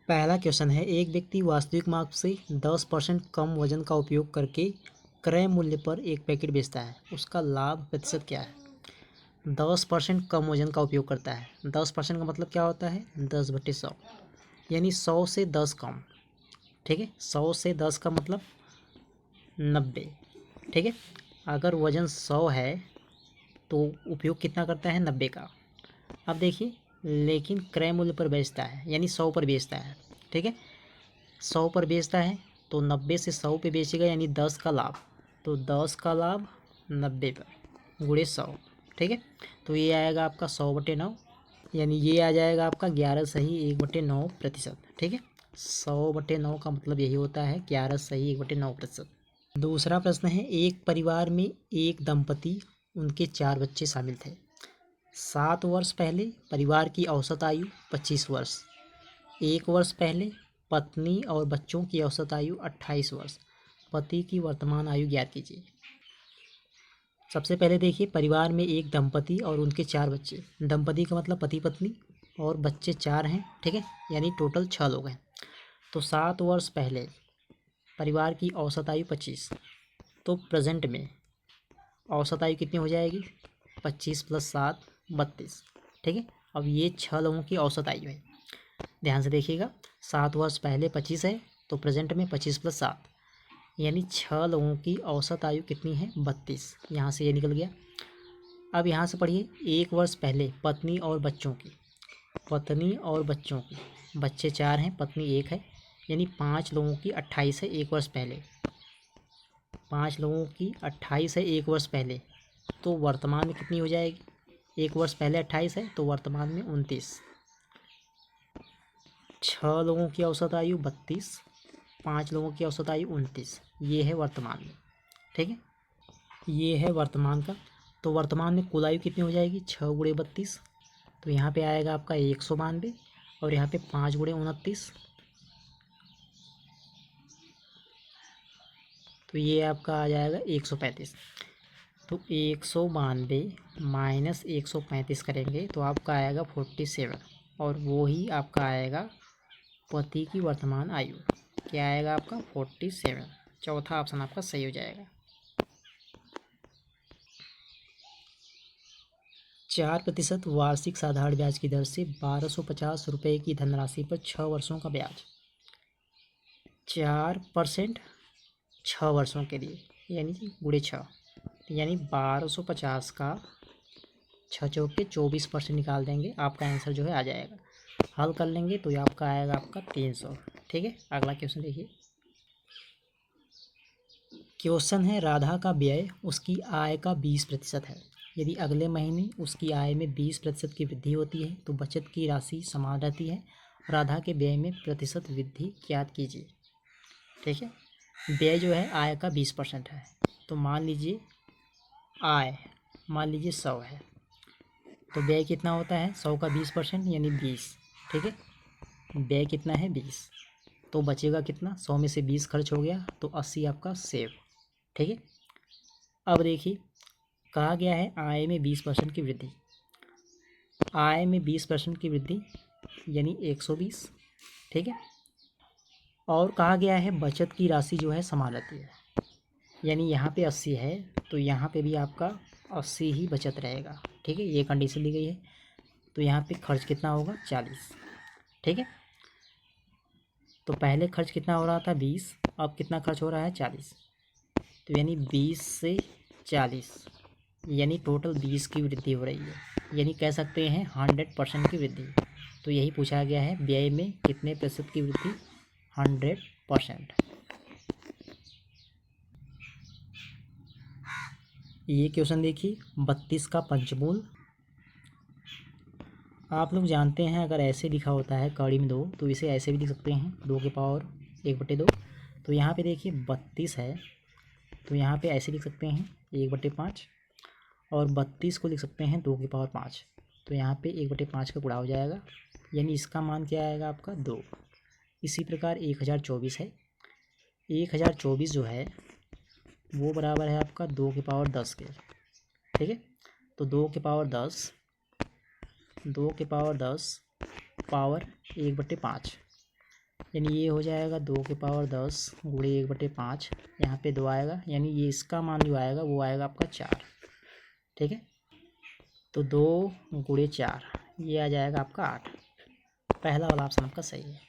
पहला क्वेश्चन है, एक व्यक्ति वास्तविक माप से 10% कम वजन का उपयोग करके क्रय मूल्य पर एक पैकेट बेचता है, उसका लाभ प्रतिशत क्या है। 10% कम वजन का उपयोग करता है, 10% का मतलब क्या होता है, 10/100, यानी 100 से 10 कम। ठीक है, 100 से 10 का मतलब 90। ठीक है, अगर वजन 100 है तो उपयोग कितना करता है, 90 का। अब देखिए, लेकिन क्रय मूल्य पर बेचता है, यानी 100 पर बेचता है। ठीक है, 100 पर बेचता है तो 90 से 100 पे बेचेगा, यानी 10 का लाभ। तो 10 का लाभ 90 पर गुणे 100। ठीक है, तो ये आएगा आपका 100/9, यानी ये आ जाएगा आपका 11 सही 1/9%। ठीक है, 100/9 का मतलब यही होता है 11 सही 1/9%। दूसरा प्रश्न है, एक परिवार में एक दंपति, उनके 4 बच्चे शामिल थे। 7 वर्ष पहले परिवार की औसत आयु 25 वर्ष। 1 वर्ष पहले पत्नी और बच्चों की औसत आयु 28 वर्ष। पति की वर्तमान आयु ज्ञात कीजिए। सबसे पहले देखिए, परिवार में एक दंपति और उनके 4 बच्चे। दंपति का मतलब पति पत्नी, और बच्चे 4 हैं। ठीक है, यानी टोटल 6 लोग हैं। तो 7 वर्ष पहले परिवार की औसत आयु 25, तो प्रेजेंट में औसत आयु कितनी हो जाएगी, 25 + 7 32। ठीक है, अब ये 6 लोगों की औसत आयु है। ध्यान से देखिएगा, 7 वर्ष पहले 25 है, तो प्रेजेंट में 25 + 7, यानी 6 लोगों की औसत आयु कितनी है, 32। यहाँ से ये निकल गया। अब यहाँ से पढ़िए, 1 वर्ष पहले पत्नी और बच्चों की। पत्नी और बच्चों की, बच्चे 4 हैं, पत्नी 1 है, यानी 5 लोगों की 28 है 1 वर्ष पहले। 5 लोगों की 28 है 1 वर्ष पहले, तो वर्तमान में कितनी हो जाएगी, 1 वर्ष पहले 28 है तो वर्तमान में 29। 6 लोगों की औसत आयु 32, 5 लोगों की औसत आयु 29, ये है वर्तमान में। ठीक है, ये है वर्तमान का। तो वर्तमान में कुल आयु कितनी हो जाएगी, 6 × 32, तो यहाँ पे आएगा आपका 192, और यहाँ पे 5 × 29, तो ये आपका आ जाएगा 135। तो 192 - 135 करेंगे तो आपका आएगा 47, और वो ही आपका आएगा पति की वर्तमान आयु। क्या आएगा आपका, 47। चौथा ऑप्शन आपका सही हो जाएगा। 4% वार्षिक साधारण ब्याज की दर से 1250 रुपये की धनराशि पर 6 वर्षों का ब्याज। 4% 6 वर्षों के लिए, यानी कि गुणे 6, यानी 1250 का 6 चौके 24% निकाल देंगे, आपका आंसर जो है आ जाएगा। हल कर लेंगे तो ये आपका आएगा आपका 300। ठीक है, अगला क्वेश्चन देखिए। क्वेश्चन है, राधा का व्यय उसकी आय का 20% है। यदि अगले महीने उसकी आय में 20% की वृद्धि होती है तो बचत की राशि समान रहती है। राधा के व्यय में प्रतिशत वृद्धि ज्ञात कीजिए। ठीक है, व्यय जो है आय का 20% है, तो मान लीजिए आय, मान लीजिए 100 है, तो व्यय कितना होता है, 100 का 20% यानी 20। ठीक है, व्यय कितना है, 20, तो बचेगा कितना, 100 में से 20 खर्च हो गया तो 80 आपका सेव। ठीक है, अब देखिए, कहा गया है आय में 20% की वृद्धि। आय में 20% की वृद्धि यानी 120। ठीक है, और कहा गया है बचत की राशि जो है समान रहती है, यानी यहाँ पे 80 है तो यहाँ पे भी आपका 80 ही बचत रहेगा। ठीक है, ये कंडीशन दी गई है। तो यहाँ पे खर्च कितना होगा, 40। ठीक है, तो पहले खर्च कितना हो रहा था, 20, अब कितना खर्च हो रहा है, 40। तो यानी 20 से 40, यानी टोटल 20 की वृद्धि हो रही है, यानी कह सकते हैं 100% की वृद्धि। तो यही पूछा गया है, व्यय में कितने प्रतिशत की वृद्धि, 100%। ये क्वेश्चन देखिए, 32 का पंचमूल। आप लोग जानते हैं अगर ऐसे लिखा होता है कड़ी में 2, तो इसे ऐसे भी लिख सकते हैं, 2 की पावर 1/2। तो यहाँ पे देखिए 32 है, तो यहाँ पे ऐसे लिख सकते हैं 1/5, और 32 को लिख सकते हैं 2 की पावर 5, तो यहाँ पे 1/5 का गुणा हो जाएगा, यानी इसका मान क्या आएगा आपका, 2। इसी प्रकार 1024 है, 1024 जो है वो बराबर है आपका 2 की पावर 10 के। ठीक है, तो 2 की पावर 10 पावर 1/5, यानी ये हो जाएगा 2 की पावर 10 गुणे 1/5। यहाँ पे 2 आएगा, यानी ये इसका मान जो आएगा वो आएगा आपका 4। ठीक है, तो 2 गुणे 4 ये आ जाएगा आपका 8। पहला वाला ऑप्शन आपका सही है।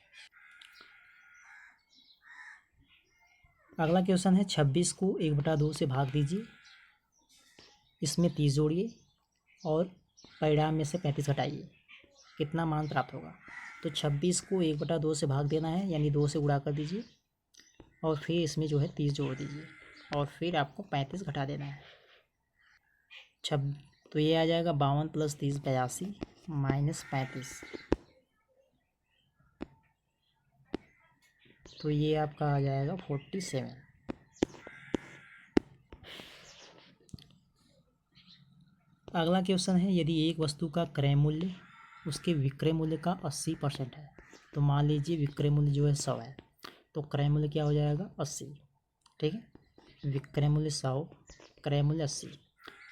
अगला क्वेश्चन है 26 को 1/2 से भाग दीजिए, इसमें 30 जोड़िए और परिणाम में से 35 घटाइए, कितना मान प्राप्त होगा। तो 26 को 1/2 से भाग देना है, यानी 2 से गुणा कर दीजिए और फिर इसमें जो है 30 जोड़ दीजिए और फिर आपको 35 घटा देना है। तो ये आ जाएगा 52 + 30 82 - 35। तो ये आपका आ जाएगा 47। अगला क्वेश्चन है यदि एक वस्तु का क्रय मूल्य उसके विक्रय मूल्य का 80% है, तो मान लीजिए विक्रय मूल्य जो है 100 है, तो क्रय मूल्य क्या हो जाएगा 80। ठीक है, विक्रय मूल्य 100, क्रय मूल्य 80,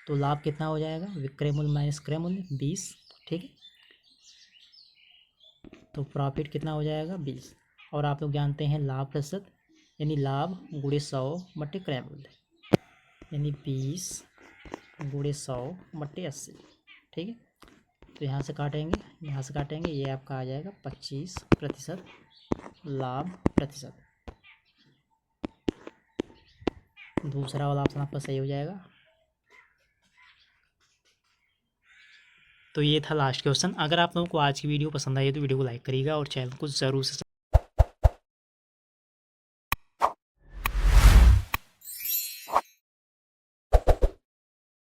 तो लाभ कितना हो जाएगा, विक्रय मूल्य माइनस क्रय मूल्य 20। ठीक है, तो प्रॉफिट कितना हो जाएगा 20। और आप लोग जानते हैं लाभ प्रतिशत, यानी लाभ गुणे 100 बटे क्रय मूल्य, यानी 20 गुणे 100 बटे 80। ठीक है, तो यहाँ से काटेंगे, यहाँ से काटेंगे, ये आपका आ जाएगा 25% लाभ प्रतिशत। दूसरा वाला ऑप्शन आपका सही हो जाएगा। तो ये था लास्ट क्वेश्चन। अगर आप लोगों को आज की वीडियो पसंद आई है तो वीडियो को लाइक करिएगा और चैनल को ज़रूर से